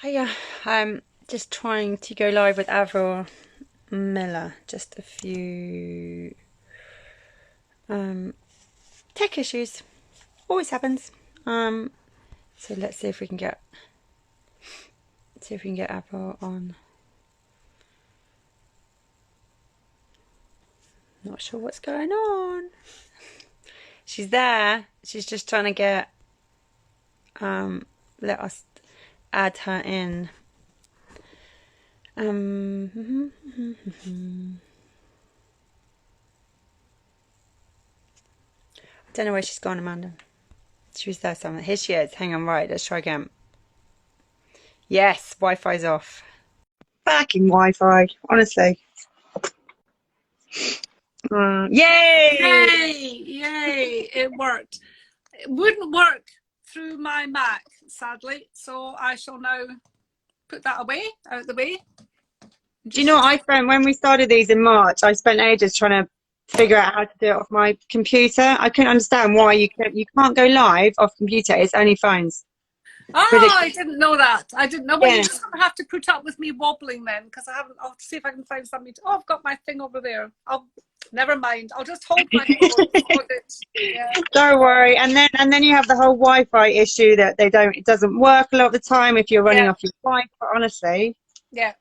Hiya, I'm just trying to go live with Avril Millar. Just a few um, tech issues. Always happens. So let's see if we can get Avril on. Not sure what's going on. She's there. She's just trying to get let us add her in. I don't know where she's gone, Amanda. She was there somewhere. Here she is. Hang on, right. Let's try again. Yes, Wi-Fi's off. Fucking Wi-Fi, honestly. Yay! Yay! Yay! It worked. It wouldn't work through my Mac, sadly. So I shall now put that away, out of the way. Do you know what I found when we started these in March? I spent ages trying to figure out how to do it off my computer. I couldn't understand why you can't go live off computer. It's only phones. Oh, I didn't know that. I didn't know. Well, Yeah. you just have to put up with me wobbling then, because I haven't. I'll see if I can find something. Oh, I've got my thing over there. Never mind. I'll just hold my phone. Yeah. Don't worry. And then you have the whole Wi-Fi issue that it doesn't work a lot of the time if you're running off your Wi-Fi. Honestly. Yeah.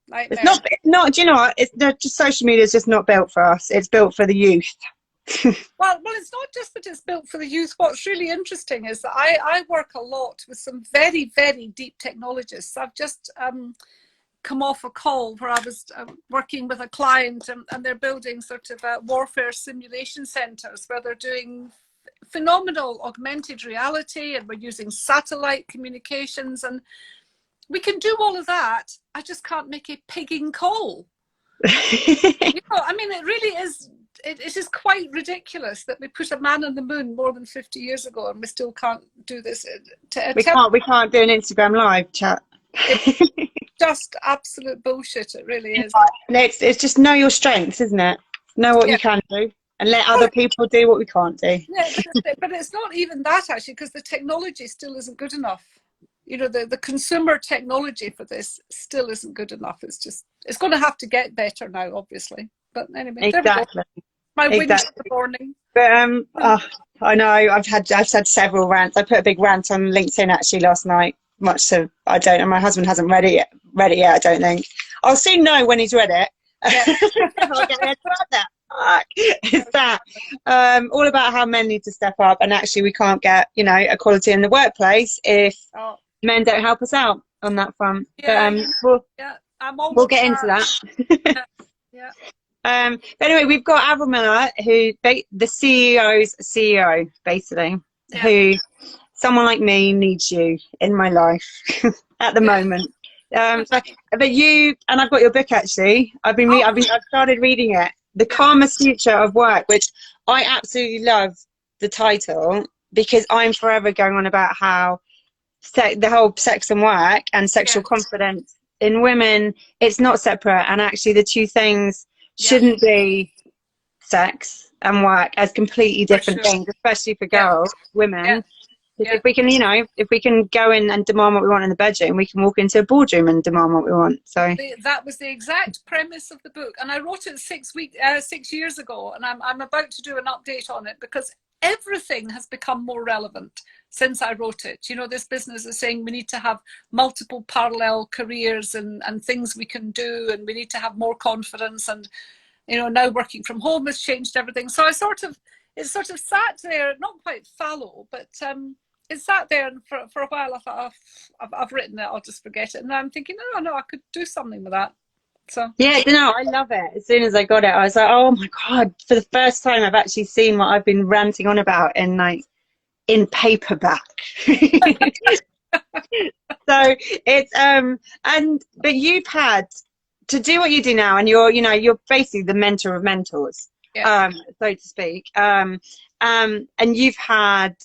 Nightmare. It's not. Do you know what? Just social media is just not built for us. It's built for the youth. Well, it's not just that it's built for the youth. What's really interesting is that I work a lot with some very, very deep technologists. I've just come off a call where I was working with a client, and they're building sort of warfare simulation centers where they're doing phenomenal augmented reality, and we're using satellite communications, and we can do all of that. I just can't make a pigging call. I mean, it really is. It is quite ridiculous that we put a man on the moon more than 50 years ago, and we still can't do this. We can't do an Instagram live chat. It's just absolute bullshit. It really is. It's just know your strengths, isn't it? Know what you can do, and let other people do what we can't do. Yeah, but it's not even that, actually, because the technology still isn't good enough. You know, the consumer technology for this still isn't good enough. It's going to have to get better now, obviously. But anyway, exactly. My wins for the morning. But I know I've had several rants. I put a big rant on LinkedIn actually last night. Much to I don't know. My husband hasn't read it yet. I don't think. I'll soon know when he's read it. Yeah. I'll get there to add that. Is that all about how men need to step up, and actually we can't get equality in the workplace if men don't help us out on that front. Yeah, but, we'll get into that. Yeah. But anyway, we've got Avril Millar, who the CEO's CEO, basically, who someone like me needs you in my life at the moment. But you, and I've got your book actually. I've started reading it, The Calmest Future of Work, which I absolutely love the title, because I'm forever going on about how the whole sex and work and sexual confidence in women, it's not separate, and actually the two things shouldn't be sex and work as completely different things, especially for girls, women. If we can, if we can go in and demand what we want in the bedroom, we can walk into a boardroom and demand what we want. So that was the exact premise of the book, and I wrote it 6 years ago, and I'm about to do an update on it because everything has become more relevant since I wrote it. You know, this business is saying we need to have multiple parallel careers and things we can do, and we need to have more confidence. And now working from home has changed everything. So it sort of sat there, not quite fallow, but it sat there, and for a while I thought, I've written it, I'll just forget it. And I'm thinking, no, I could do something with that. So I love it. As soon as I got it, I was like, oh my god! For the first time, I've actually seen what I've been ranting on about in paperback. So it's but you've had to do what you do now, and you're basically the mentor of mentors, so to speak. And you've had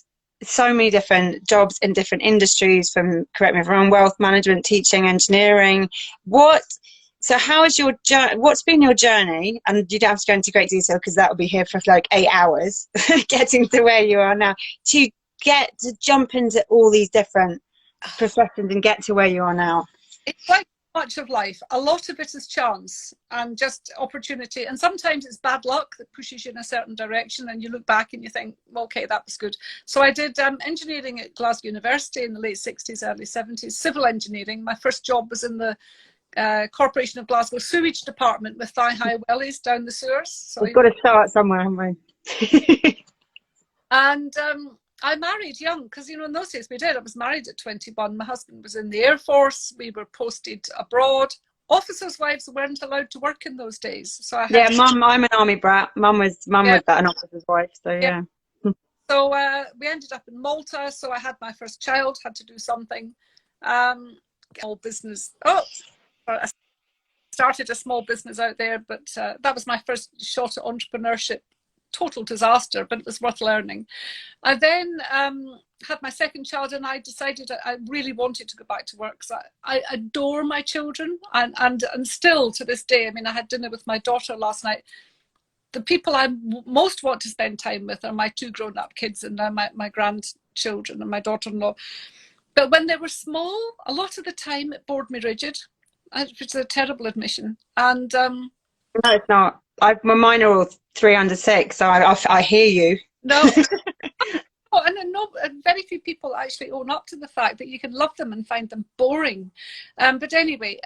so many different jobs in different industries, from, correct me if I'm wrong, wealth management, teaching, engineering. So what's been your journey? And you don't have to go into great detail because that will be here for like 8 hours, getting to where you are now, to jump into all these different professions and get to where you are now? It's like much of life. A lot of it is chance and just opportunity. And sometimes it's bad luck that pushes you in a certain direction and you look back and you think, well, okay, that was good. So I did engineering at Glasgow University in the late 60s, early 70s, civil engineering. My first job was in the Corporation of Glasgow sewage department with thigh-high wellies down the sewers. So we've got to start somewhere, haven't we? And I married young because, in those days we did. I was married at 21. My husband was in the Air Force. We were posted abroad. Officers' wives weren't allowed to work in those days. So I had Mum, I'm an army brat. Mum was that, an officer's wife. So yeah. So we ended up in Malta. So I had my first child, had to do something. Small business. I started a small business out there, but that was my first shot at entrepreneurship. Total disaster, but it was worth learning. I then had my second child and I decided I really wanted to go back to work because I adore my children and still to this day. I mean, I had dinner with my daughter last night. The people I most want to spend time with are my two grown-up kids and now my grandchildren and my daughter-in-law. But when they were small, a lot of the time it bored me rigid. It's a terrible admission. And no, it's not. Mine are all 3 under 6, so I hear you. No. And very few people actually own up to the fact that you can love them and find them boring. But anyway,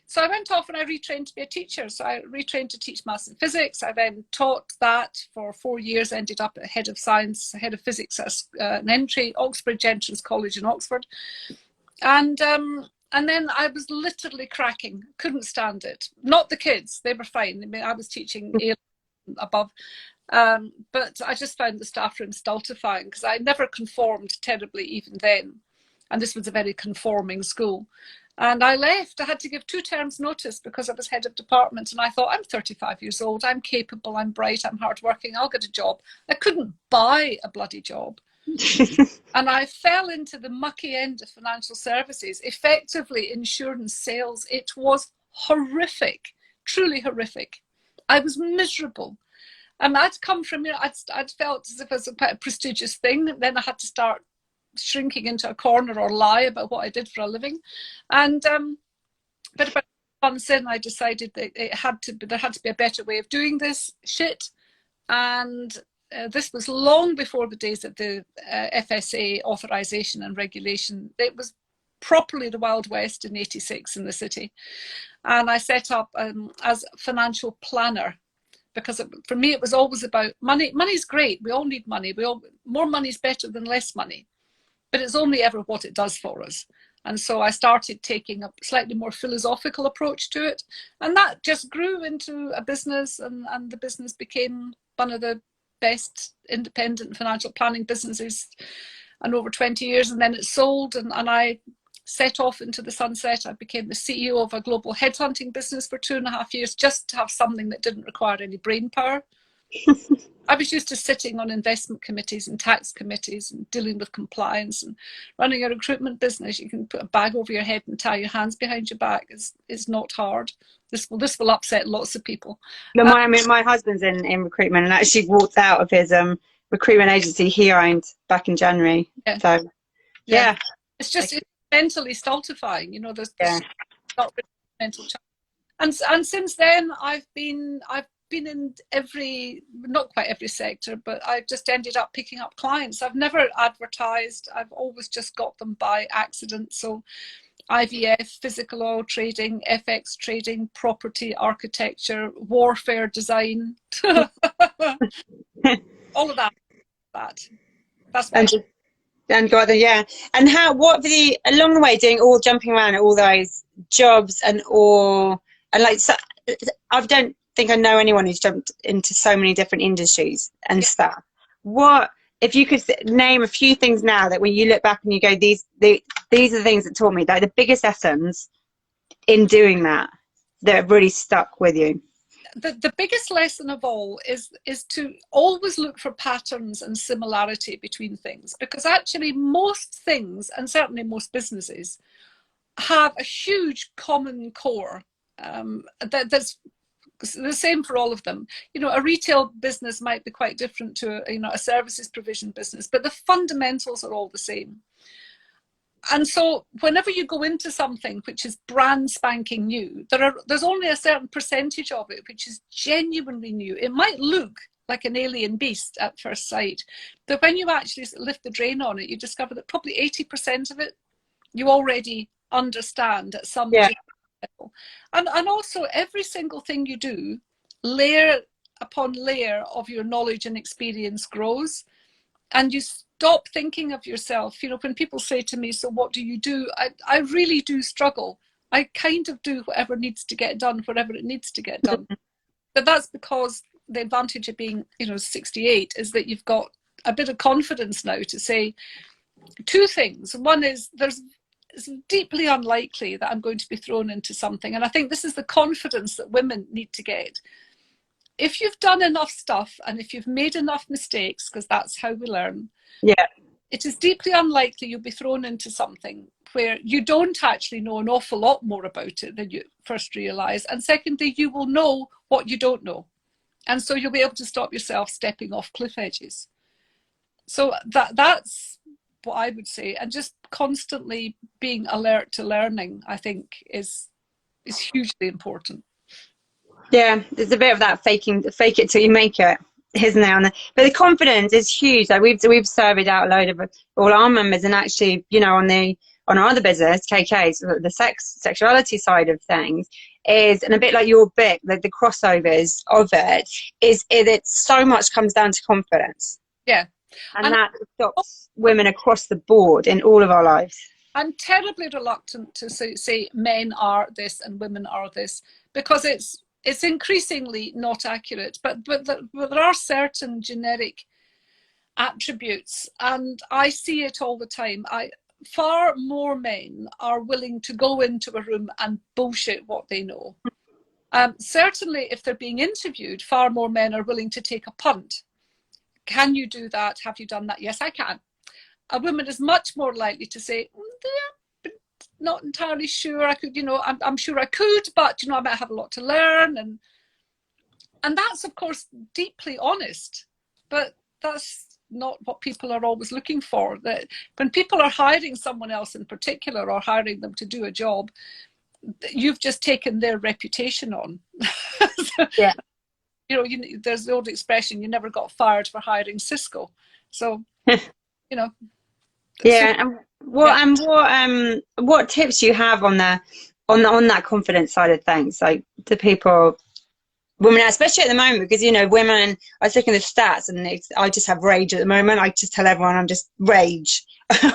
so I went off and I retrained to be a teacher. So I retrained to teach maths and physics. I then taught that for 4 years, ended up at head of science, head of physics at an entry, Oxford Entrance College in Oxford. And then I was literally cracking, couldn't stand it. Not the kids, they were fine. I mean, I was teaching above, but I just found the staff room stultifying because I never conformed terribly even then. And this was a very conforming school. And I left. I had to give 2 terms notice because I was head of department. And I thought, I'm 35 years old, I'm capable, I'm bright, I'm hardworking, I'll get a job. I couldn't buy a bloody job. And I fell into the mucky end of financial services, effectively insurance sales. It was horrific, truly horrific. I was miserable. And I'd come from, I'd felt as if it was quite a prestigious thing. Then I had to start shrinking into a corner or lie about what I did for a living. And but about months in, I decided that there had to be a better way of doing this shit. And this was long before the days of the FSA authorization and regulation. It was properly the Wild West in '86 in the city. And I set up as financial planner because for me, it was always about money. Money's great. We all need money. More money's better than less money, but it's only ever what it does for us. And so I started taking a slightly more philosophical approach to it. And that just grew into a business and the business became one of the best independent financial planning businesses and over 20 years. And then it sold and I set off into the sunset. I became the CEO of a global headhunting business for 2.5 years just to have something that didn't require any brain power. I was used to sitting on investment committees and tax committees and dealing with compliance and running a recruitment business. You can put a bag over your head and tie your hands behind your back. It's not hard. This will upset lots of people. No, my husband's in recruitment and actually walked out of his recruitment agency he owned back in January. Yeah. So yeah. It's mentally stultifying, there's not really mental challenge. And since then I've been in not quite every sector, but I've just ended up picking up clients. I've never advertised. I've always just got them by accident. So IVF, physical oil trading, FX trading, property, architecture, warfare design, all of that. That's my and got the And along the way doing jumping around at all those jobs I don't think I know anyone who's jumped into so many different industries and stuff. What if you could name a few things now that when you look back and you go, these are the things that taught me, like the biggest lessons in doing that have really stuck with you? The biggest lesson of all is to always look for patterns and similarity between things, because actually most things, and certainly most businesses, have a huge common core that's the same for all of them. A retail business might be quite different to a services provision business, but the fundamentals are all the same. And so whenever you go into something which is brand spanking new, there's only a certain percentage of it which is genuinely new. It might look like an alien beast at first sight, but when you actually lift the drain on it, you discover that probably 80% of it you already understand at some level. And also every single thing you do, layer upon layer of your knowledge and experience grows, and you stop thinking of yourself. You know, when people say to me, so what do you do? I really do struggle. I kind of do whatever needs to get done, wherever it needs to get done. But that's because the advantage of being, 68 is that you've got a bit of confidence now to say two things. One is it's deeply unlikely that I'm going to be thrown into something. And I think this is the confidence that women need to get. If you've done enough stuff and if you've made enough mistakes, because that's how we learn, it is deeply unlikely you'll be thrown into something where you don't actually know an awful lot more about it than you first realize. And secondly, you will know what you don't know. And so you'll be able to stop yourself stepping off cliff edges. So that's what I would say. And just constantly being alert to learning, I think, is hugely important. Yeah, there's a bit of that fake it till you make it, isn't there? But the confidence is huge. Like we've surveyed out a load of all our members, and actually, on our other business, KK, so the sexuality side of things is, and a bit like your book, the crossovers of it so much comes down to confidence. Yeah. And that stops women across the board in all of our lives. I'm terribly reluctant to say men are this and women are this, because it's increasingly not accurate, but there are certain genetic attributes, and I see it all the time. Far more men are willing to go into a room and bullshit what they know. Certainly, if they're being interviewed, far more men are willing to take a punt. Can you do that? Have you done that? Yes, I can. A woman is much more likely to say, yeah, not entirely sure. I could, I'm sure I could, but I might have a lot to learn, and that's of course deeply honest, but that's not what people are always looking for. That when people are hiring someone else in particular, or hiring them to do a job, you've just taken their reputation on. Yeah. There's the old expression, you never got fired for hiring Cisco. So, Yeah, and what tips you have on that confidence side of things, like to people, women, especially at the moment, because women. I was looking at the stats, and I just have rage at the moment. I just tell everyone I'm just rage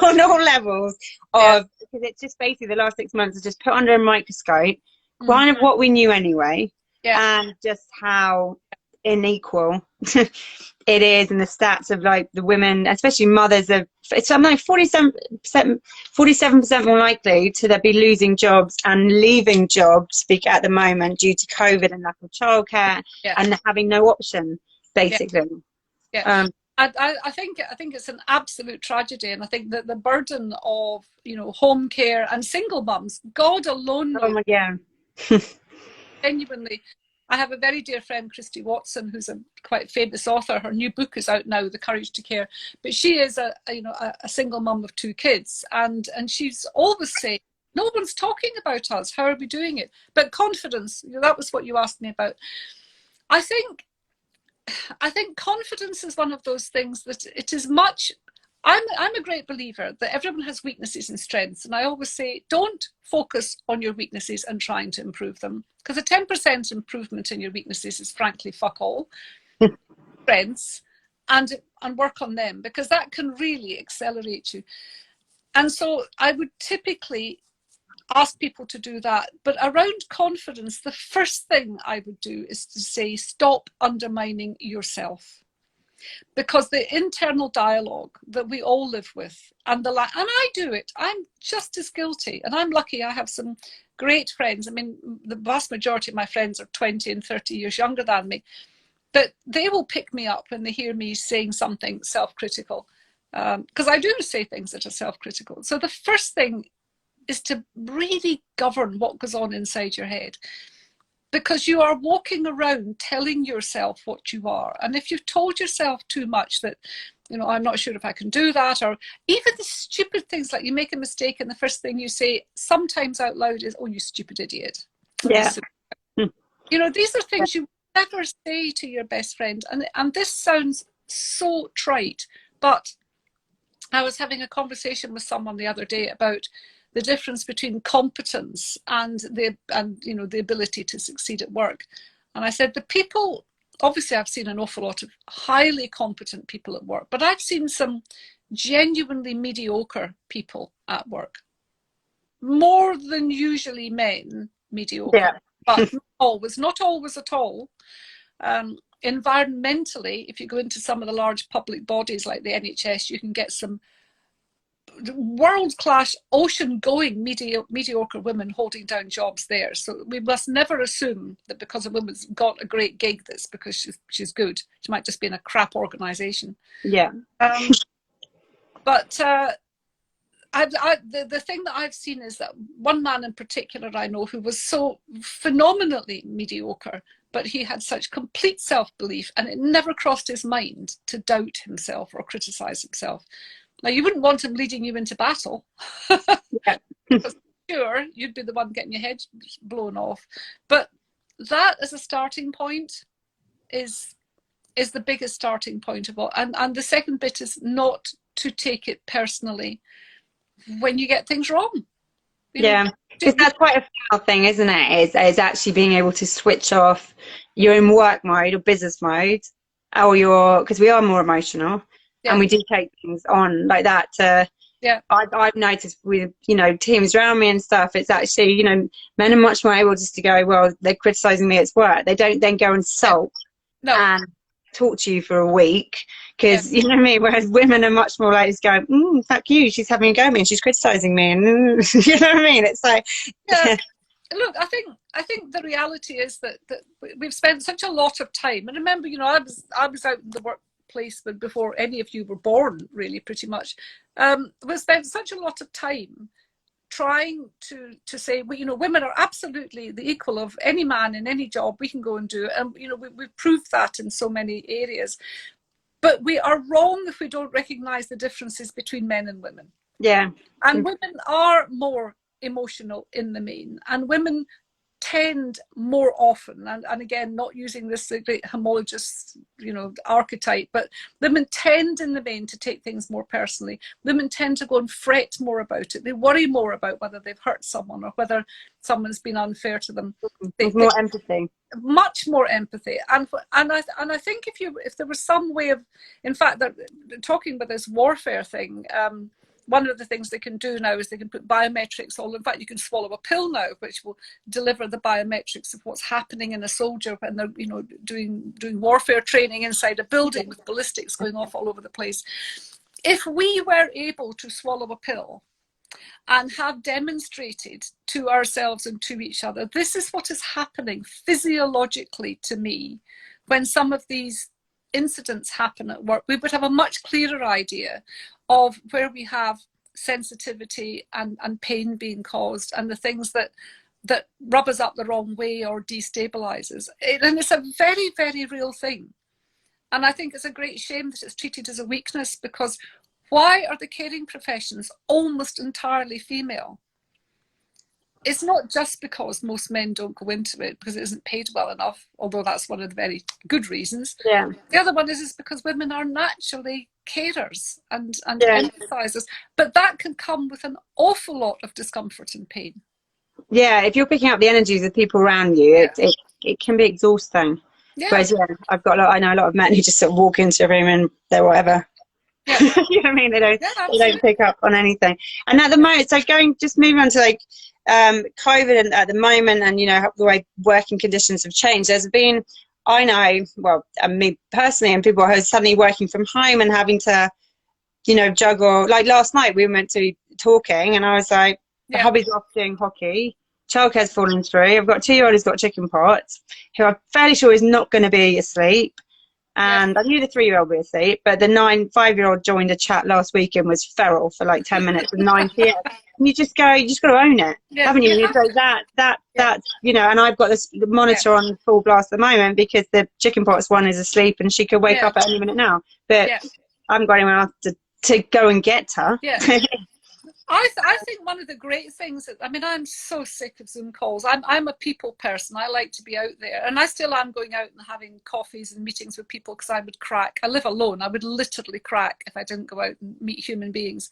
on all levels because it's just basically the last 6 months is just put under a microscope, kind of what we knew anyway, and just how unequal it is, and the stats of like the women, especially mothers, it's something like 47% more likely to be losing jobs and leaving jobs at the moment due to COVID and lack of childcare and having no option, basically. I think it's an absolute tragedy, and I think that the burden of home care and single mums, God alone knows. Oh my God. Genuinely, I have a very dear friend, Christy Watson, who's a quite famous author. Her new book is out now, The Courage to Care. But she is a single mum of 2 kids, and she's always saying, no one's talking about us. How are we doing it? But confidence, that was what you asked me about. I think confidence is one of those things that it is much. I'm a great believer that everyone has weaknesses and strengths, and I always say, don't focus on your weaknesses and trying to improve them, because a 10% improvement in your weaknesses is frankly fuck all. Strengths, and work on them, because that can really accelerate you. And so I would typically ask people to do that. But around confidence, the first thing I would do is to say, stop undermining yourself. Because the internal dialogue that we all live with, and I do it, I'm just as guilty. And I'm lucky I have some great friends. I mean, the vast majority of my friends are 20 and 30 years younger than me. But they will pick me up when they hear me saying something self-critical. Because I do say things that are self-critical. So the first thing is to really govern what goes on inside your head. Because you are walking around telling yourself what you are. And if you've told yourself too much that you know, I'm not sure if I can do that. Or even the stupid things like you make a mistake and the first thing you say sometimes out loud is, oh, you stupid idiot. Yeah. You know, these are things you never say to your best friend. And this sounds so trite, but I was having a conversation with someone the other day about the difference between competence and you know, the ability to succeed at work. And I said, the people, obviously I've seen an awful lot of highly competent people at work, but I've seen some genuinely mediocre people at work. More than usually men mediocre, Yeah. but not always at all. Environmentally, if you go into some of the large public bodies like the NHS, you can get some world-class ocean-going mediocre women holding down jobs there. So we must never assume that because a woman's got a great gig, that's because she's good. She might just be in a crap organisation. Yeah. But the thing that I've seen is that one man in particular I know who was so phenomenally mediocre, but he had such complete self-belief, and it never crossed his mind to doubt himself or criticise himself. Now, you wouldn't want him leading you into battle. Yeah. Because sure, you'd be the one getting your head blown off. But that as a starting point is the biggest starting point of all. And the second bit is not to take it personally when you get things wrong. Yeah, because that's quite a female thing, isn't it? Is actually being able to switch off your own work mode or business mode, or because we are more emotional, and we do take things on like that. I've noticed with, you know, teams around me and stuff, it's actually, you know, men are much more able just to go, well, they're criticising me at work. They don't then go and sulk and talk to you for a week, because you know what I mean, whereas women are much more like just going, fuck you, she's having a go at me and she's criticising me, and you know what I mean, it's like Look, I think the reality is that we've spent such a lot of time, and remember, you know, I was out in the workplace before any of you were born, really, pretty much. We've spent such a lot of time trying to say, well, you know, women are absolutely the equal of any man in any job. We can go and do it, and you know, we've proved that in so many areas. But we are wrong if we don't recognise the differences between men and women. Yeah. And women are more emotional in the main, and women tend more often, and again, not using this great homologous, you know, archetype, but women tend in the main to take things more personally. Women tend to go and fret more about it. They worry more about whether they've hurt someone or whether someone's been unfair to them. More empathy. Much more empathy. And I think if there was some way of, in fact, that talking about this warfare thing, one of the things they can do now is they can put biometrics all. In fact, you can swallow a pill now, which will deliver the biometrics of what's happening in a soldier when they're, you know, doing warfare training inside a building with ballistics going off all over the place. If we were able to swallow a pill and have demonstrated to ourselves and to each other, this is what is happening physiologically to me when some of these incidents happen at work, we would have a much clearer idea of where we have sensitivity and pain being caused, and the things that rub us up the wrong way or destabilizes. And it's a very, very real thing. And I think it's a great shame that it's treated as a weakness, because why are the caring professions almost entirely female? It's not just because most men don't go into it because it isn't paid well enough, although that's one of the very good reasons. Yeah. The other one is because women are naturally carers and empathizers, but that can come with an awful lot of discomfort and pain. Yeah, if you're picking up the energies of people around you, it can be exhausting. Yeah. Whereas I know a lot of men who just sort of walk into a room and they're whatever. Yeah. You know what I mean? They don't pick up on anything. And at the moment, so just moving on to like COVID and at the moment, and you know the way working conditions have changed. There's been, I know, well, me personally, and people who are suddenly working from home and having to, you know, juggle. Like last night, we went to talking, and I was like, the hubby's off doing hockey. Childcare's falling through. I've got a 2-year-old who's got chicken pox, who I'm fairly sure is not going to be asleep. And I knew the 3-year-old would be asleep, but the 5-year-old joined a chat last week and was feral for like 10 minutes at 9 p.m. And you just got to own it, haven't you? You go that, you know, and I've got this monitor on full blast at the moment because the chicken pox one is asleep and she could wake up at any minute now. But I haven't got anyone else to go and get her. Yeah. I think one of the great things that, I mean, I'm so sick of Zoom calls. I'm a people person. I like to be out there, and I still am going out and having coffees and meetings with people because I would crack. I live alone. I would literally crack if I didn't go out and meet human beings.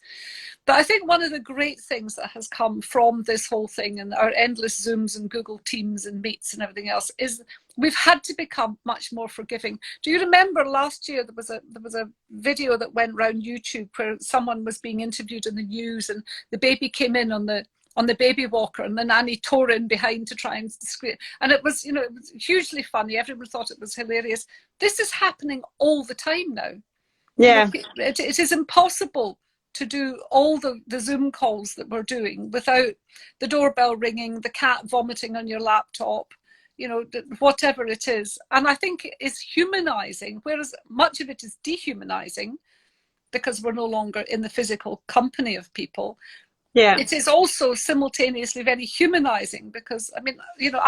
But I think one of the great things that has come from this whole thing and our endless Zooms and Google Teams and Meets and everything else is we've had to become much more forgiving. Do you remember last year there was a video that went around YouTube where someone was being interviewed in the news and the baby came in on the baby walker and the nanny tore in behind to try and scream, and it was, you know, it was hugely funny. Everyone thought it was hilarious. This is happening all the time now. Yeah. It is impossible to do all the Zoom calls that we're doing without the doorbell ringing, the cat vomiting on your laptop, you know, whatever it is. And I think it's humanizing, whereas much of it is dehumanizing because we're no longer in the physical company of people. Yeah. It is also simultaneously very humanizing because, I mean, you know,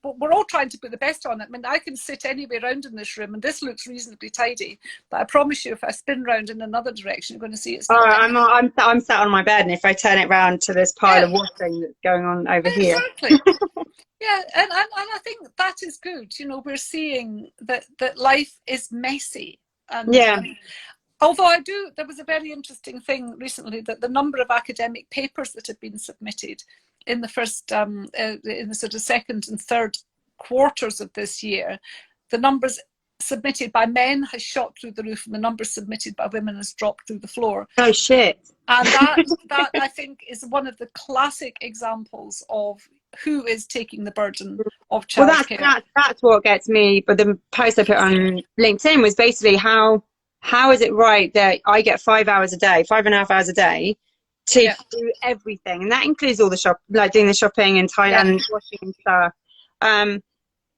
we're all trying to put the best on it. I mean, I can sit anywhere around in this room and this looks reasonably tidy, but I promise you if I spin round in another direction, you're going to see it's not. I'm sat on my bed, and if I turn it round to this pile of washing that's going on over here. Exactly. Yeah, and I think that is good. You know, we're seeing that life is messy. And, although there was a very interesting thing recently that the number of academic papers that have been submitted in the first, in the sort of second and third quarters of this year, the numbers submitted by men has shot through the roof and the numbers submitted by women has dropped through the floor. Oh shit. And that I think is one of the classic examples of who is taking the burden of childcare. Well, that's what gets me. But the post I put on LinkedIn was basically how is it right that I get 5 hours a day, 5.5 hours a day to do everything, and that includes all the like doing the shopping in Thailand, washing and stuff.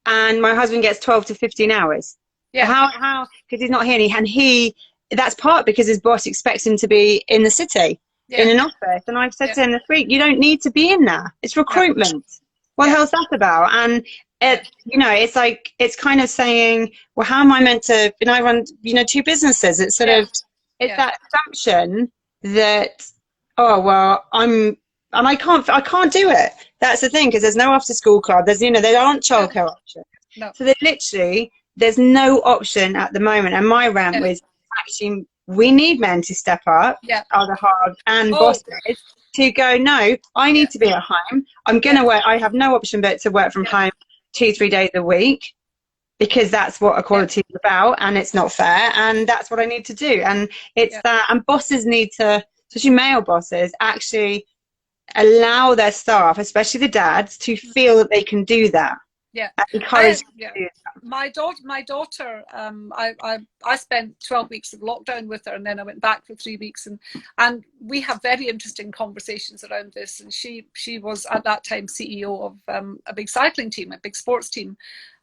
And my husband gets 12 to 15 hours. Yeah. How? Because he's not here, and he that's part because his boss expects him to be in the city, in an office. And I've said to him this week, you don't need to be in there. It's recruitment. What the hell's that about? And it, you know, it's like, it's kind of saying, well, how am I meant to, and I run, you know, 2 businesses. It's sort of, it's that assumption that, oh, well, I can't do it. That's the thing, because there's no after school club. There's, you know, there aren't childcare options. No. So there's no option at the moment. And my rant was actually, we need men to step up, other hard and bosses, to go, no, I need to be at home. I'm going to work. I have no option but to work from home 2-3 days a week, because that's what equality is about, and it's not fair, and that's what I need to do. And it's that, and bosses need to, especially male bosses, actually allow their staff, especially the dads, to feel that they can do that. My daughter, I spent 12 weeks of lockdown with her, and then I went back for 3 weeks, and we have very interesting conversations around this. And she was at that time CEO of a big cycling team, a big sports team,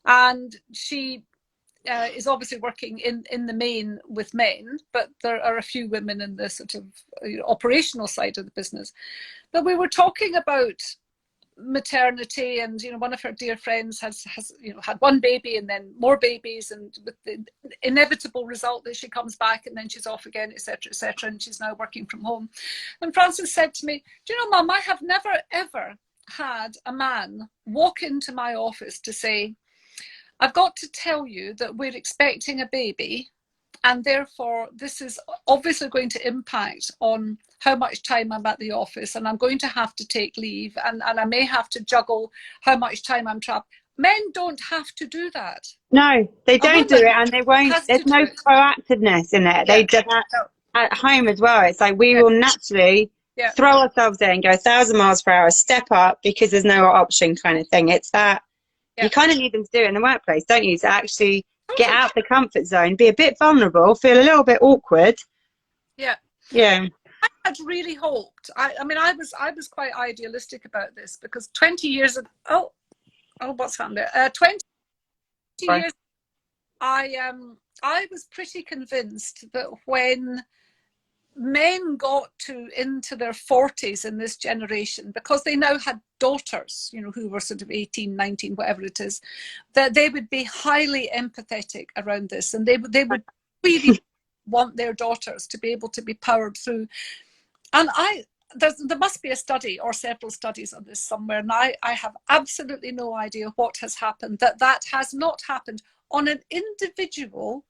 and she is obviously working in the main with men, but there are a few women in the sort of operational side of the business. But we were talking about maternity, and you know, one of her dear friends has you know, had 1 baby and then more babies, and with the inevitable result that she comes back and then she's off again, etc., etc., and she's now working from home. And Frances said to me, do you know, Mum, I have never ever had a man walk into my office to say, I've got to tell you that we're expecting a baby, and therefore this is obviously going to impact on how much time I'm at the office, and I'm going to have to take leave, and I may have to juggle how much time I'm trapped. Men don't have to do that. No, they don't do it, and they won't. There's no proactiveness in it. They do that at home as well. It's like we will naturally throw ourselves in, go 1,000 miles per hour, step up, because there's no option kind of thing. It's that you kind of need them to do it in the workplace, don't you? To actually get out of the comfort zone, be a bit vulnerable, feel a little bit awkward. Yeah. I had really hoped. I mean, I was quite idealistic about this, because 20 years ago, what's happened there? 20 years, I was pretty convinced that when men got into their 40s in this generation, because they now had daughters, you know, who were sort of 18, 19, whatever it is, that they would be highly empathetic around this, and they would really want their daughters to be able to be powered through. And there must be a study or several studies on this somewhere, and I have absolutely no idea what has happened, that has not happened on an individual,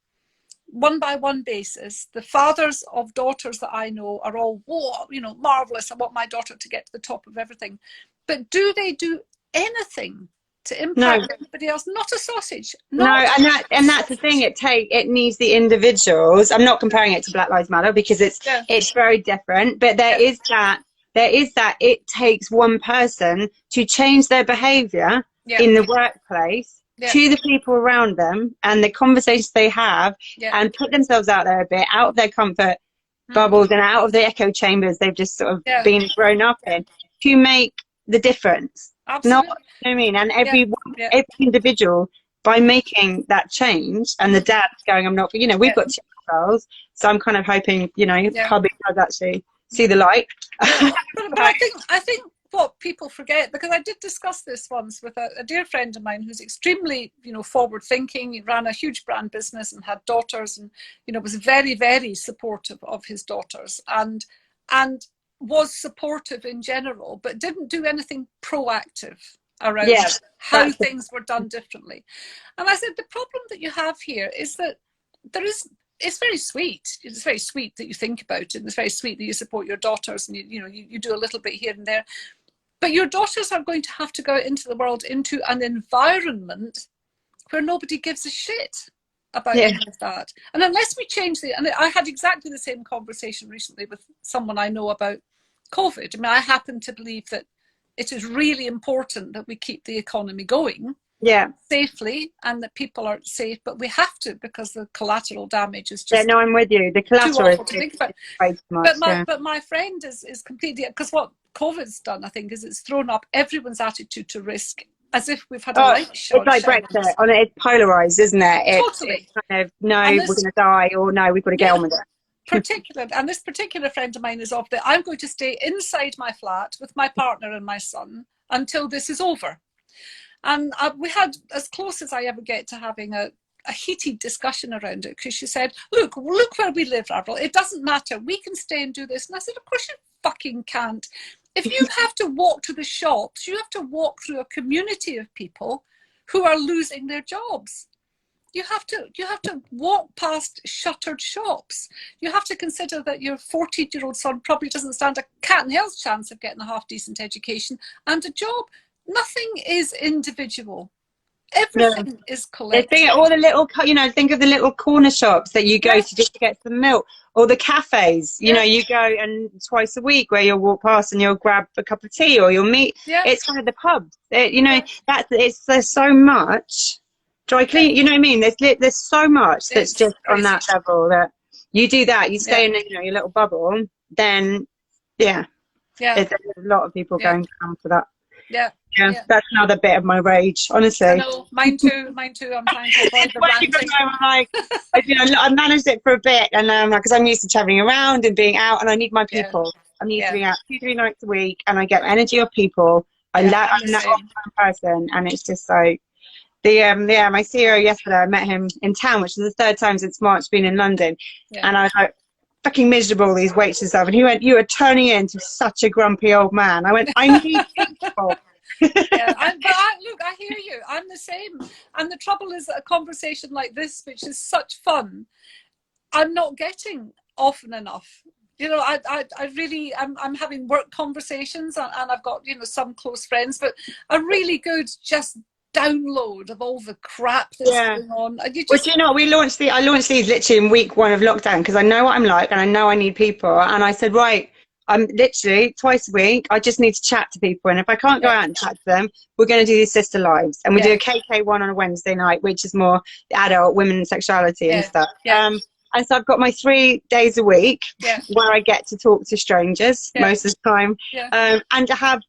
one-by-one basis. The fathers of daughters that I know are all, whoa, you know, marvelous, I want my daughter to get to the top of everything. But do they do anything to impact everybody else? Not a sausage. No, and that's the thing. It needs the individuals. I'm not comparing it to Black Lives Matter because it's very different. But there is that it takes one person to change their behaviour in the workplace to the people around them and the conversations they have, and put themselves out there a bit, out of their comfort bubbles and out of the echo chambers they've just sort of been grown up in, to make the difference. Absolutely. Not, you know what I mean? And every individual, by making that change, and the dad's going, I'm not, you know, we've got 2 girls, so I'm kind of hoping, you know, hubby does actually see the light. But I think what people forget, because I did discuss this once with a dear friend of mine who's extremely, you know, forward thinking. He ran a huge brand business and had daughters, and, you know, was very, very supportive of his daughters, and was supportive in general, but didn't do anything proactive around how things were done differently. And I said, the problem that you have here is that it's very sweet. It's very sweet that you think about it. And it's very sweet that you support your daughters, and you do a little bit here and there. But your daughters are going to have to go out into the world, into an environment where nobody gives a shit about any of that. And unless we change and I had exactly the same conversation recently with someone I know about COVID. I mean, I happen to believe that it is really important that we keep the economy going safely, and that people are safe, but we have to, because the collateral damage is just I'm with you. The collateral too awful to think about. But my friend is completely, because what COVID's done, I think, is it's thrown up everyone's attitude to risk, as if we've had a light shot. It's like Brexit. It's polarised, isn't it? Totally. It's kind of, no, we're going to die, or no, we've got to get on with it. And this particular friend of mine is of the, I'm going to stay inside my flat with my partner and my son until this is over. And we had as close as I ever get to having a heated discussion around it, because she said, look where we live, Avril, it doesn't matter, we can stay and do this. And I said, of course you fucking can't. If you have to walk to the shops, you have to walk through a community of people who are losing their jobs. You have to walk past shuttered shops. You have to consider that your 14-year-old son probably doesn't stand a cat and hell's chance of getting a half-decent education and a job. Nothing is individual. Everything is collective. Think of all the little, think of the little corner shops that you go to just to get some milk, or the cafes. You know, you go and twice a week where you'll walk past and you'll grab a cup of tea, or you'll meet. It's kind of the pubs. There's so much. Dry clean, you know what I mean? There's so much that's just on that level, that you do that, you stay in your little bubble, then there's a lot of people going down for that. That's another bit of my rage, honestly. I know, mine too. I'm trying to avoid the ranting. I managed it for a bit, and because I'm used to traveling around and being out, and I need my people. I'm used to being out 2-3 nights a week, and I get energy of people. I'm that offline person, and it's just like my CEO yesterday, I met him in town, which is the 3rd time since March been in London, and I was like, fucking miserable, these waitresses stuff, and he went, you are turning into such a grumpy old man. I went, I need people. Look, I hear you. I'm the same. And the trouble is that a conversation like this, which is such fun, I'm not getting often enough. I really, I'm having work conversations, and I've got, some close friends, but a really good just download of all the crap that's going on. I launched these literally in week 1 of lockdown, because I know what I'm like, and I know I need people, and I said, right, I'm literally twice a week, I just need to chat to people, and if I can't go out and chat to them, we're going to do these Sistr lives, and we do a KK one on a Wednesday night, which is more adult women and sexuality and stuff. And so I've got my 3 days a week where I get to talk to strangers most of the time, and to have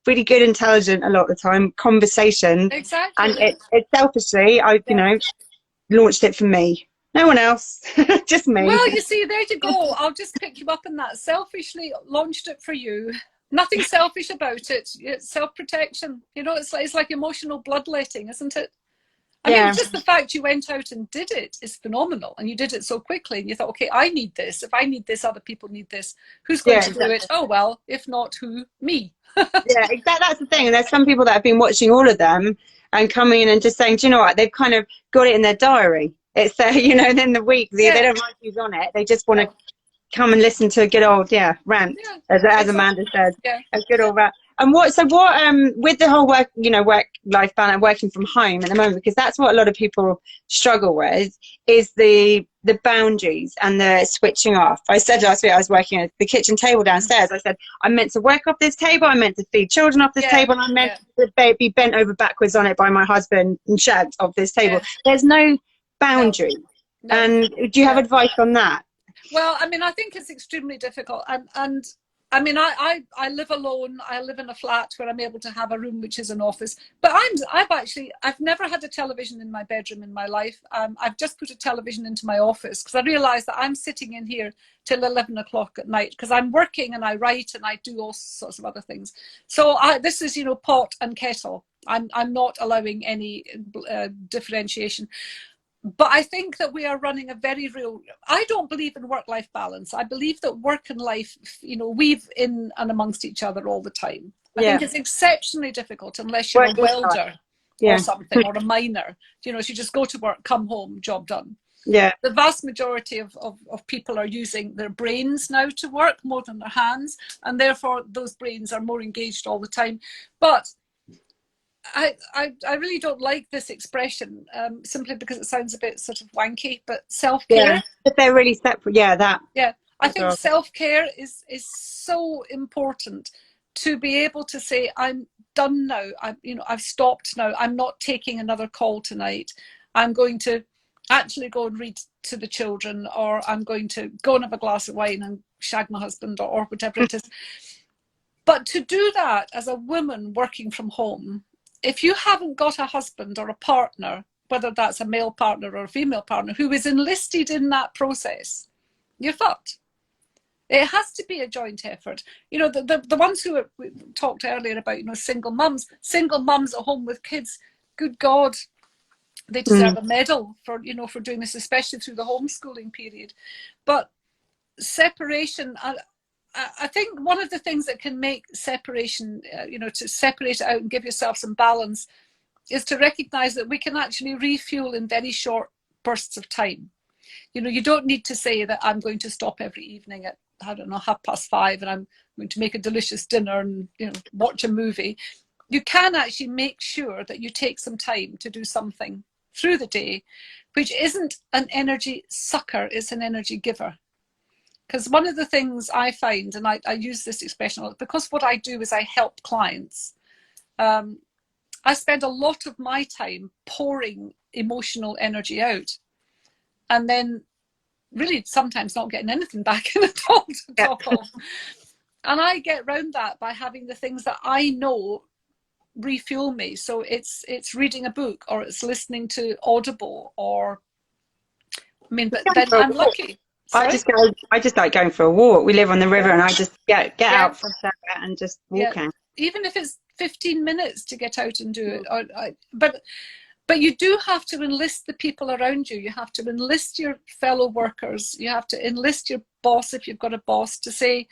really good, intelligent, a lot of the time, conversation. Exactly. And it selfishly, I launched it for me. No one else, just me. Well, you see, there you go. I'll just pick you up on that. Selfishly launched it for you. Nothing selfish about it. It's self-protection. It's like emotional bloodletting, isn't it? I mean, just the fact you went out and did it is phenomenal, and you did it so quickly, and you thought, okay, I need this. If I need this, other people need this. Who's going to do it? Oh, well, if not, who? Me. Yeah, exactly. That's the thing. And there's some people that have been watching all of them and coming in and just saying, do you know what? They've kind of got it in their diary. It's there, you know, in the week. They don't mind who's on it. They just want to come and listen to a good old rant, as Amanda said, a good old rant. And what with the whole work life balance, working from home at the moment, because that's what a lot of people struggle with, is the boundaries and the switching off. I said last week I was working at the kitchen table downstairs. I said I'm meant to work off this table, I'm meant to feed children off this table, and I'm meant to be bent over backwards on it by my husband and shagged off this table. There's no boundary. No. And do you have advice on that? Well, I mean, I think it's extremely difficult, and I mean, I live alone. I live in a flat where I'm able to have a room which is an office. But I've never had a television in my bedroom in my life. I've just put a television into my office because I realised that I'm sitting in here till 11 o'clock at night because I'm working and I write and I do all sorts of other things. So this is, pot and kettle. I'm not allowing any differentiation. But I think that we are running a very real, I don't believe in work-life balance. I believe that work and life, weave in and amongst each other all the time. I think it's exceptionally difficult unless you're a welder or something, or a miner. You just go to work, come home, job done. Yeah. The vast majority of people are using their brains now to work more than their hands. And therefore, those brains are more engaged all the time. But I really don't like this expression simply because it sounds a bit sort of wanky, but self-care. Yeah, if they're really separate. Yeah, that. Yeah, I think self-care is so important to be able to say, I'm done now. I've stopped now. I'm not taking another call tonight. I'm going to actually go and read to the children, or I'm going to go and have a glass of wine and shag my husband, or whatever it is. But to do that as a woman working from home, if you haven't got a husband or a partner, whether that's a male partner or a female partner, who is enlisted in that process, you're fucked. It has to be a joint effort. The ones who we talked earlier about, single mums at home with kids, good God, they deserve a medal for doing this, especially through the homeschooling period. But separation, I think one of the things that can make separation, to separate it out and give yourself some balance, is to recognize that we can actually refuel in very short bursts of time. You don't need to say that I'm going to stop every evening at, 5:30, and I'm going to make a delicious dinner and, watch a movie. You can actually make sure that you take some time to do something through the day, which isn't an energy sucker, it's an energy giver. Because one of the things I find, and I use this expression a lot, because what I do is I help clients, I spend a lot of my time pouring emotional energy out, and then really sometimes not getting anything back in at all to top of. And I get around that by having the things that I know refuel me. So it's reading a book, or it's listening to Audible, or but then I'm lucky. Sorry? I just like going for a walk. We live on the river, and I just get out for a second and just walking. Even if it's 15 minutes to get out and do it. But you do have to enlist the people around you. You have to enlist your fellow workers. You have to enlist your boss, if you've got a boss, to say,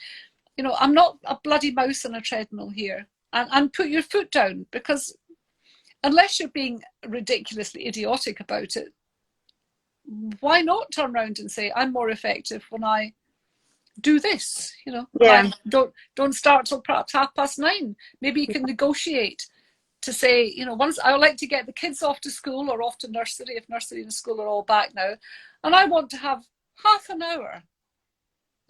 I'm not a bloody mouse on a treadmill here. And put your foot down, because unless you're being ridiculously idiotic about it, why not turn around and say, I'm more effective when I do this? Don't start till perhaps 9:30. Maybe you can negotiate to say, once I would like to get the kids off to school or off to nursery, if nursery and school are all back now, and I want to have half an hour.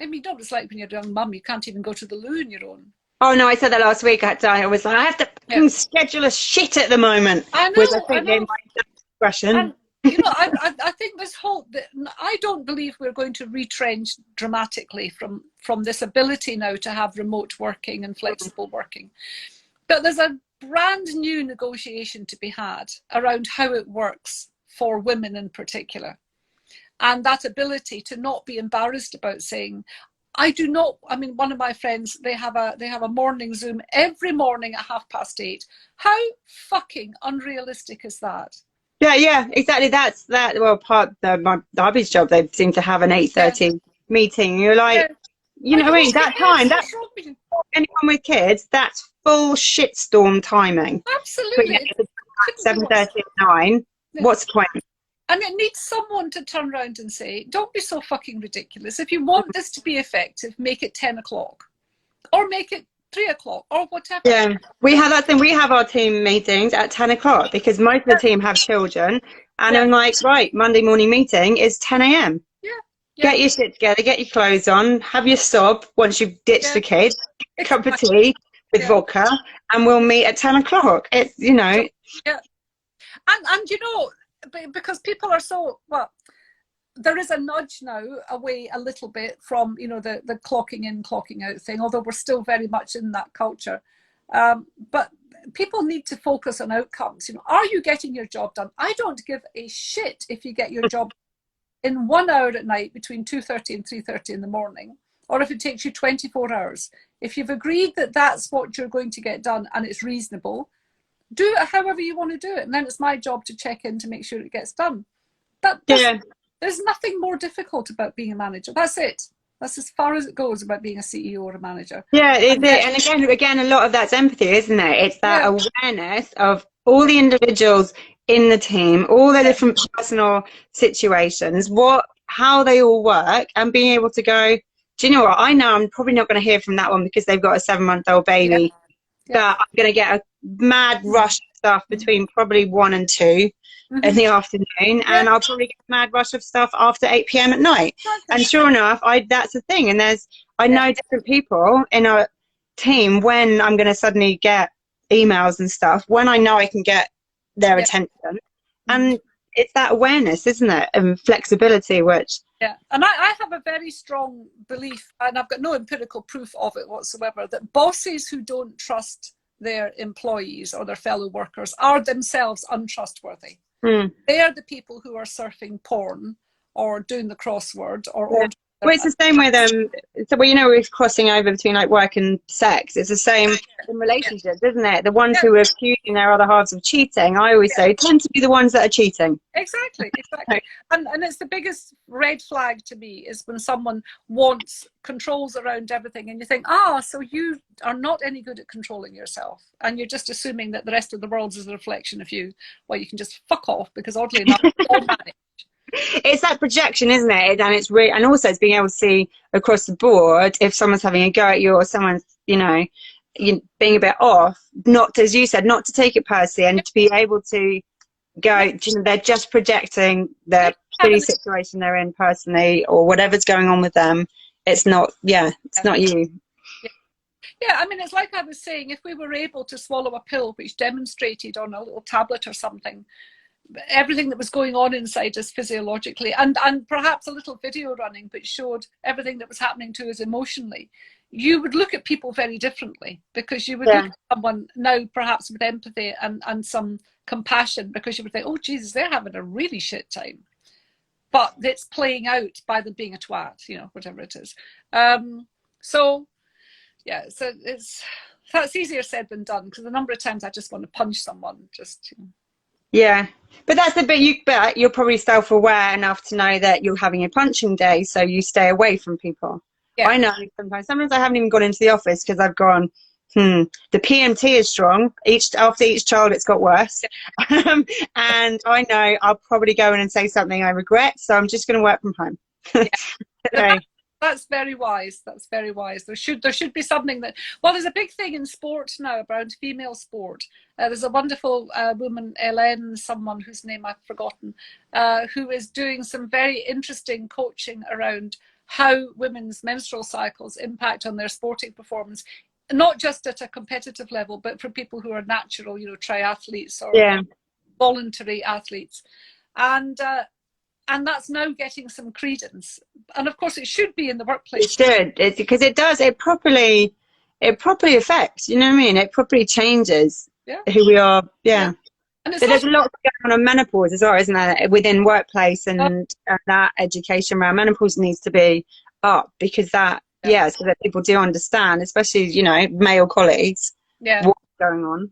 I mean, it's like when you're a young mum, you can't even go to the loo on your own. Oh no, I said that last week. I was like, I have to schedule a shit at the moment. I know. My expression. I think I don't believe we're going to retrench dramatically from this ability now to have remote working and flexible working. But there's a brand new negotiation to be had around how it works for women in particular. And that ability to not be embarrassed about saying, one of my friends, they have a morning Zoom every morning at 8:30. How fucking unrealistic is that? Yeah, exactly. That's that. Well, part my hubby's job, they seem to have an Yeah. 8:30 meeting. You're Yeah. like, you Are know you what I mean? okay? That Yes, time, what's that's wrong with you? anyone with kids, that's full shitstorm timing. But Absolutely. yeah, It if it's couldn't be like worse. 7:30 and 9, Yeah. what's the point? And it needs someone to turn around and say, don't be so fucking ridiculous. If you want this to be effective, make it 10 o'clock or make it 3 o'clock or whatever. Yeah, we have that thing. We have our team meetings at 10 o'clock because most of the team have children. And Yeah. I'm like, right, Monday morning meeting is 10 a.m. Yeah. Yeah. Get your shit together, get your clothes on, have your sob once you've ditched Yeah. the kids, a cup of Exactly. tea with Yeah. vodka, and we'll meet at 10 o'clock. It's, you know. Yeah. And you know, because people are so, well, there is a nudge now away a little bit from, you know, the clocking in, clocking out thing, although we're still very much in that culture. But people need to focus on outcomes. You know, are you getting your job done? I don't give a shit if you get your job in 1 hour at night between 2:30 and 3:30 in the morning, or if it takes you 24 hours. If you've agreed that that's what you're going to get done and it's reasonable, do it however you want to do it. And then it's my job to check in to make sure it gets done. There's nothing more difficult about being a manager. That's it. That's as far as it goes about being a CEO or a manager. Yeah, and again, a lot of that's empathy, isn't it? It's that awareness of all the individuals in the team, all the different personal situations, how they all work, and being able to go, do you know what? I know I'm probably not going to hear from that one because they've got a 7-month-old baby, but I'm going to get a mad rush of stuff between probably 1 and 2 in the afternoon, and I'll probably get a mad rush of stuff after 8 p.m. at night. And sure enough, that's the thing. And I know different people in our team when I'm going to suddenly get emails and stuff, when I know I can get their attention. And it's that awareness, isn't it? And flexibility, which... Yeah, and I have a very strong belief, and I've got no empirical proof of it whatsoever, that bosses who don't trust their employees or their fellow workers are themselves untrustworthy. They are the people who are surfing porn or doing the crossword or ordering. Well, it's the same with you know, we're crossing over between like work and sex. It's the same in relationships, isn't it? The ones who are accusing their other halves of cheating, I always say, tend to be the ones that are cheating. Exactly. And it's the biggest red flag to me is when someone wants controls around everything and you think, so you are not any good at controlling yourself and you're just assuming that the rest of the world is a reflection of you. Well, you can just fuck off because oddly enough, it's all managed. It's that projection, isn't it? And it's and also it's being able to see across the board if someone's having a go at you or someone's, you know, being a bit off, not, as you said, not to take it personally and to be able to go, you know, they're just projecting the shitty situation they're in personally or whatever's going on with them. It's not, it's not you. Yeah, I mean, it's like I was saying, if we were able to swallow a pill which demonstrated on a little tablet or something everything that was going on inside us physiologically and perhaps a little video running but showed everything that was happening to us emotionally, you would look at people very differently because you would look at someone now perhaps with empathy and some compassion because you would think, oh Jesus, they're having a really shit time, but it's playing out by them being a twat, you know, whatever it is. So that's easier said than done because the number of times I just want to punch someone, just, you know. Yeah, but that's the bit you're probably self-aware enough to know that you're having a punching day, so you stay away from people. I know sometimes I haven't even gone into the office because I've gone, the PMT is strong. After each child it's got worse. And I know I'll probably go in and say something I regret, so I'm just going to work from home. Okay. That's very wise. That's very wise. There should be something that, well, there's a big thing in sport now around female sport. There's a wonderful woman, Ellen, someone whose name I've forgotten, who is doing some very interesting coaching around how women's menstrual cycles impact on their sporting performance, not just at a competitive level, but for people who are natural, you know, triathletes or voluntary athletes. And that's now getting some credence. And of course, it should be in the workplace. It should, because it does. It properly affects. You know what I mean? It properly changes who we are. Yeah. And there's a lot going on menopause as well, isn't there? Within workplace and that education around menopause needs to be up because that, so that people do understand, especially, you know, male colleagues, what going on.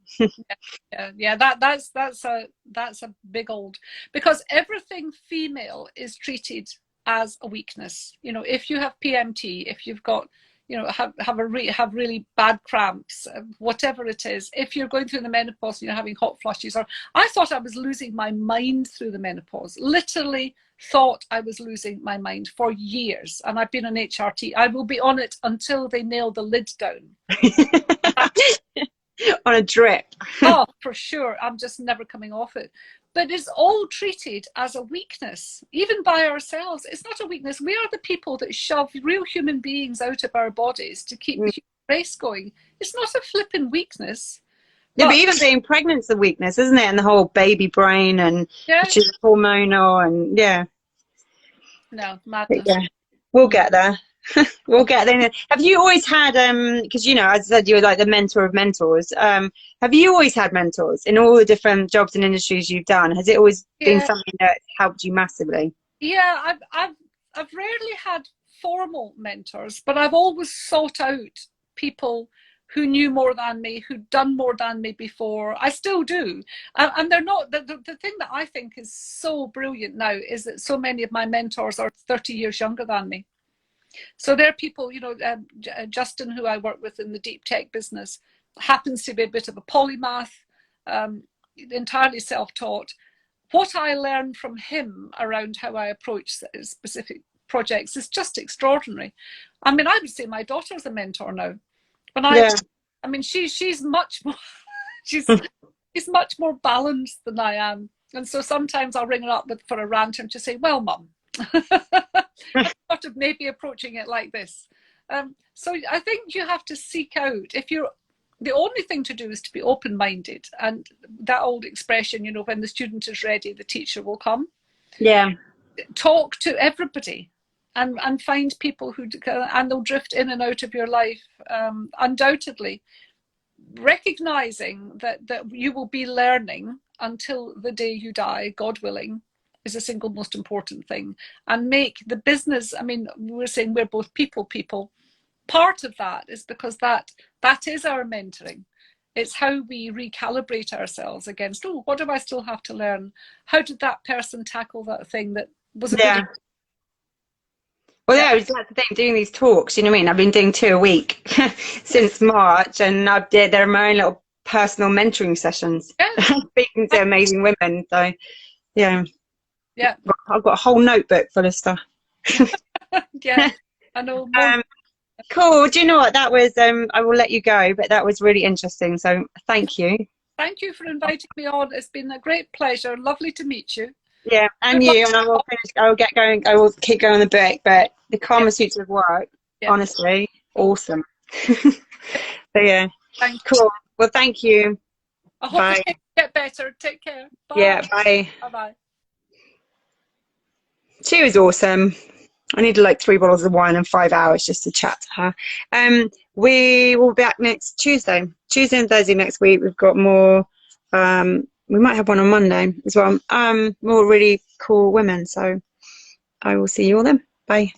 Yeah. That's a big old, because everything female is treated as a weakness. You know, if you have PMT, if you've got, you know, have really bad cramps, whatever it is, if you're going through the menopause, you know, having hot flushes, or I thought I was losing my mind through the menopause. Literally thought I was losing my mind for years, and I've been on HRT. I will be on it until they nail the lid down. On a drip. Oh, for sure. I'm just never coming off it. But it's all treated as a weakness, even by ourselves. It's not a weakness. We are the people that shove real human beings out of our bodies to keep the human race going. It's not a flipping weakness. Yeah, but even being pregnant's a weakness, isn't it? And the whole baby brain, and which is hormonal, and no, madness. Yeah, we'll get there. We'll get there. Have you always had, because, you know, as I said, you're like the mentor of mentors. Have you always had mentors in all the different jobs and industries you've done? Has it always been something that helped you massively? Yeah, I've rarely had formal mentors, but I've always sought out people who knew more than me, who'd done more than me before. I still do. And they're not, the thing that I think is so brilliant now is that so many of my mentors are 30 years younger than me. So there are people, you know, Justin, who I work with in the deep tech business, happens to be a bit of a polymath, entirely self-taught. What I learned from him around how I approach specific projects is just extraordinary. I mean, I would say my daughter's a mentor now. I mean, she's much more, she's much more balanced than I am. And so sometimes I'll ring her up for a rant and just say, well, Mum, I'm sort of maybe approaching it like this. So I think you have to seek out, the only thing to do is to be open-minded, and that old expression, you know, when the student is ready, the teacher will come. Yeah. Talk to everybody and find people and they'll drift in and out of your life, undoubtedly, recognizing that you will be learning until the day you die, God willing, is the single most important thing. And make the business, I mean, we're saying we're both people. Part of that is because that is our mentoring. It's how we recalibrate ourselves against, oh, what do I still have to learn? How did that person tackle that thing that was a good... Well, that's the thing, doing these talks, you know what I mean? I've been doing 2 a week since March, and they're my own little personal mentoring sessions. Speaking to amazing women, so I've got a whole notebook full of stuff. Yeah, I know. Cool. Do you know what? That was, I will let you go, but that was really interesting. So thank you. Thank you for inviting me on. It's been a great pleasure. Lovely to meet you. Yeah, and you. And I will finish. I will get going. I will keep going on the book. But the Kama Sutra of work, honestly, awesome. So cool. Well, thank you. I hope you get better. Take care. Bye. Yeah. Bye. Bye. She was awesome. I needed like 3 bottles of wine and 5 hours just to chat to her. We will be back next Tuesday and Thursday next week. We've got more. We might have one on Monday as well. More really cool women. So I will see you all then. Bye.